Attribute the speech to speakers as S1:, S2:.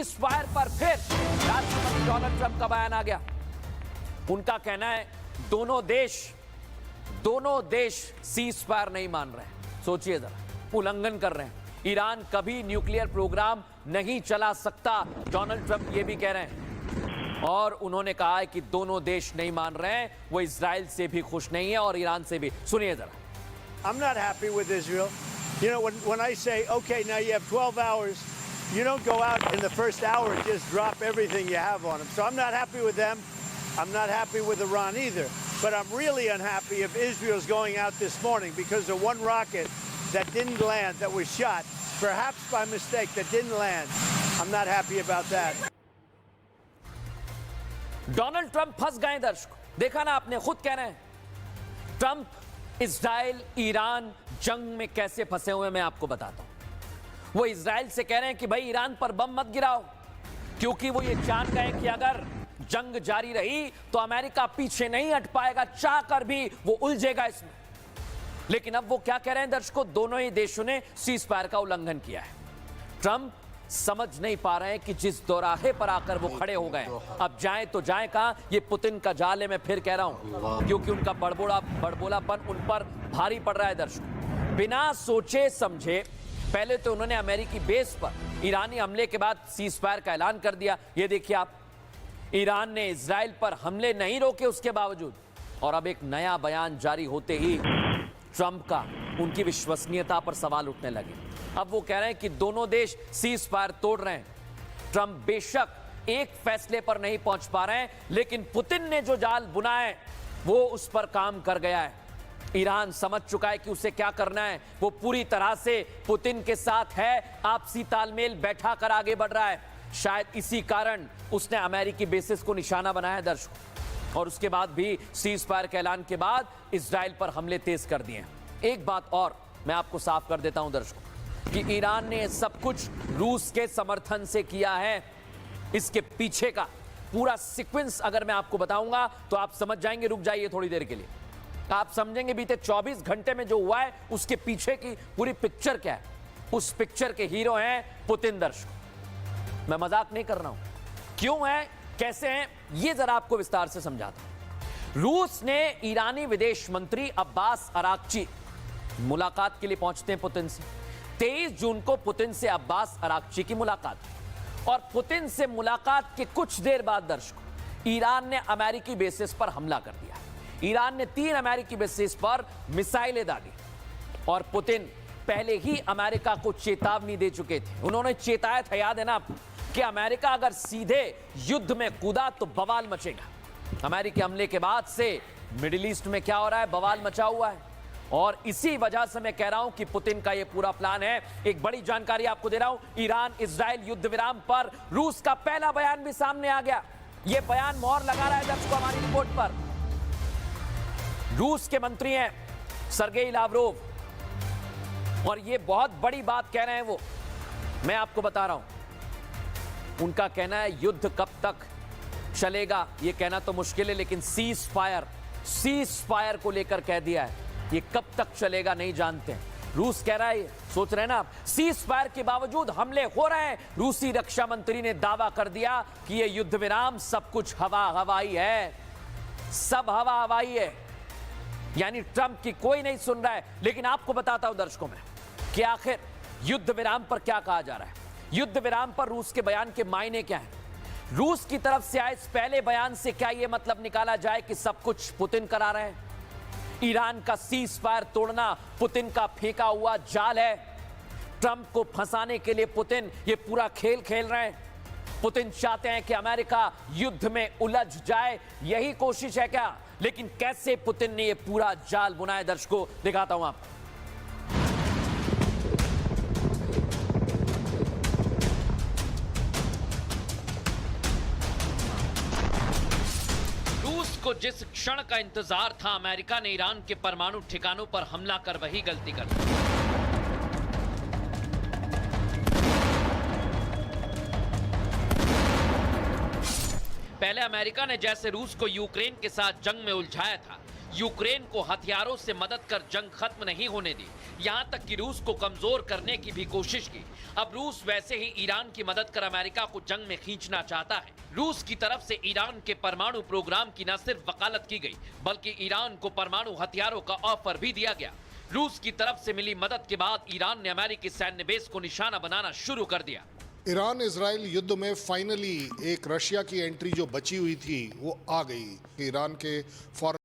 S1: Cease fire पर फिर राष्ट्रपति डोनाल्ड ट्रंप का बयान आ गया। उनका कहना है दोनों देश सीज फायर नहीं मान रहे हैं। सोचिए जरा, उल्लंघन कर रहे हैं। ईरान कभी न्यूक्लियर प्रोग्राम नहीं चला सकता, डोनाल्ड ट्रंप ये भी कह रहे हैं। और उन्होंने कहा है कि दोनों देश नहीं मान रहे हैं, वो इजराइल से भी खुश नहीं है और ईरान से भी। सुनिए जरा।
S2: I'm not happy with Israel. You know, when I say, okay, now you have 12 hours, you don't go out in the first hour and just drop everything you have on them. So I'm not happy with them. I'm not happy with Iran either. But I'm really unhappy if Israel's going out this morning because of one rocket that didn't land, that was shot, perhaps by mistake, that didn't land. I'm not happy about that.
S1: Donald Trump फंस गए दर्शकों, देखा ना आपने, खुद कह रहे हैं। ट्रंप इजराइल ईरान जंग में कैसे फंसे हुए मैं आपको बताता हूं। वो इजराइल से कह रहे हैं कि भाई ईरान पर बम मत गिराओ, क्योंकि वो ये जान गए कि अगर जंग जारी रही तो अमेरिका पीछे नहीं हट पाएगा, चाह कर भी वो उलझेगा इसमें। लेकिन अब वो क्या कह रहे हैं दर्शकों, दोनों ही देशों ने सीज फायर का उल्लंघन किया है। ट्रंप समझ नहीं पा रहे हैं कि जिस दोराहे पर आकर वो खड़े हो गए, अब जाएं तो जाएं कहां। ये पुतिन का जाल है, मैं फिर कह रहा हूं, क्योंकि उनका बड़बोलापन उन पर भारी पड़ रहा है दर्शकों। बिना सोचे समझे पहले तो उन्होंने अमेरिकी बेस पर ईरानी हमले के बाद सीज फायर का ऐलान कर दिया। ये देखिए आप, ईरान ने इजराइल पर हमले नहीं रोके उसके बावजूद। और अब एक नया बयान जारी होते ही ट्रंप का उनकी विश्वसनीयता पर सवाल उठने लगे। अब वो कह रहे हैं कि दोनों देश सीज फायर तोड़ रहे हैं। ट्रंप बेशक एक फैसले पर नहीं पहुंच पा रहे हैं, लेकिन पुतिन ने जो जाल बुना है वो उस पर काम कर गया है। ईरान समझ चुका है कि उसे क्या करना है। वो पूरी तरह से पुतिन के साथ है, आपसी तालमेल बैठा कर आगे बढ़ रहा है। शायद इसी कारण उसने अमेरिकी बेसिस को निशाना बनाया है दर्शकों। और उसके बाद भी सीज फायर के ऐलान के बाद इजराइल पर हमले तेज कर दिए हैं। एक बात और मैं आपको साफ कर देता हूं दर्शकों, कि ईरान ने सब कुछ रूस के समर्थन से किया है। इसके पीछे का पूरा सीक्वेंस अगर मैं आपको बताऊंगा तो आप समझ जाएंगे। रुक जाइए थोड़ी देर के लिए, आप समझेंगे बीते 24 घंटे में जो हुआ है उसके पीछे की पूरी पिक्चर क्या है। उस पिक्चर के हीरो हैं पुतिन दर्शकों। मैं मजाक नहीं कर रहा हूं। क्यों है, कैसे हैं, ये जरा आपको विस्तार से समझाता हूं। रूस ने ईरानी विदेश मंत्री अब्बास अराक्ची मुलाकात के लिए पहुंचते हैं पुतिन से। 23 जून को पुतिन से अब्बास अराक्ची की मुलाकात हुई। और पुतिन से मुलाकात के कुछ देर बाद दर्शकों, ईरान ने अमेरिकी बेसिस पर हमला कर दिया। ईरान ने 3 अमेरिकी बेसिस पर मिसाइलें दागी। और पुतिन पहले ही अमेरिका को चेतावनी दे चुके थे। उन्होंने चेताया था, याद है ना आपको, कि अमेरिका अगर सीधे युद्ध में कूदा तो बवाल मचेगा। अमेरिकी हमले के बाद से मिडिल ईस्ट में क्या हो रहा है, बवाल मचा हुआ है। और इसी वजह से मैं कह रहा हूं कि पुतिन का यह पूरा प्लान है। एक बड़ी जानकारी आपको दे रहा हूं, ईरान इजराइल युद्ध विराम पर रूस का पहला बयान भी सामने आ गया। यह बयान मोहर लगा रहा है दर्शकों हमारी रिपोर्ट पर। रूस के मंत्री हैं सर्गेई लावरोव, और यह बहुत बड़ी बात कह रहे हैं वो। मैं आपको बता रहा हूं, उनका कहना है युद्ध कब तक चलेगा यह कहना तो मुश्किल है, लेकिन सीज फायर को लेकर कह दिया है। ये कब तक चलेगा नहीं जानते हैं। रूस कह रहा है, सोच रहे हैं ना आप, सीज फायर के बावजूद हमले हो रहे हैं। रूसी रक्षा मंत्री ने दावा कर दिया कि ये युद्ध विराम सब कुछ हवाई है, सब हवाई है। यानी ट्रंप की कोई नहीं सुन रहा है। लेकिन आपको बताता हूं दर्शकों में कि आखिर युद्ध विराम पर क्या कहा जा रहा है। युद्ध विराम पर रूस के बयान के मायने क्या है। रूस की तरफ से आए इस पहले बयान से क्या यह मतलब निकाला जाए कि सब कुछ पुतिन करा रहे हैं। ईरान का सीज फायर तोड़ना पुतिन का फेंका हुआ जाल है। ट्रंप को फंसाने के लिए पुतिन ये पूरा खेल खेल रहे हैं। पुतिन चाहते हैं कि अमेरिका युद्ध में उलझ जाए, यही कोशिश है क्या। लेकिन कैसे पुतिन ने ये पूरा जाल बुनाया दर्शकों, दिखाता हूं आपको। रूस को जिस क्षण का इंतजार था, अमेरिका ने ईरान के परमाणु ठिकानों पर हमला कर वही गलती कर दी। पहले अमेरिका ने जैसे रूस को यूक्रेन के साथ जंग में उलझाया था, यूक्रेन को हथियारों से मदद कर जंग खत्म नहीं होने दी, यहां तक कि रूस को कमजोर करने की भी कोशिश की। अब रूस वैसे ही ईरान की मदद कर अमेरिका को जंग में खींचना चाहता है। रूस की तरफ से ईरान के परमाणु प्रोग्राम की न सिर्फ वकालत की गई, बल्कि ईरान को परमाणु हथियारों का ऑफर भी दिया गया। रूस की तरफ से मिली मदद के बाद ईरान ने अमेरिकी सैन्य बेस को निशाना बनाना शुरू कर दिया।
S3: ईरान इजराइल युद्ध में फाइनली एक रशिया की एंट्री जो बची हुई थी वो आ गई। ईरान के फॉरेन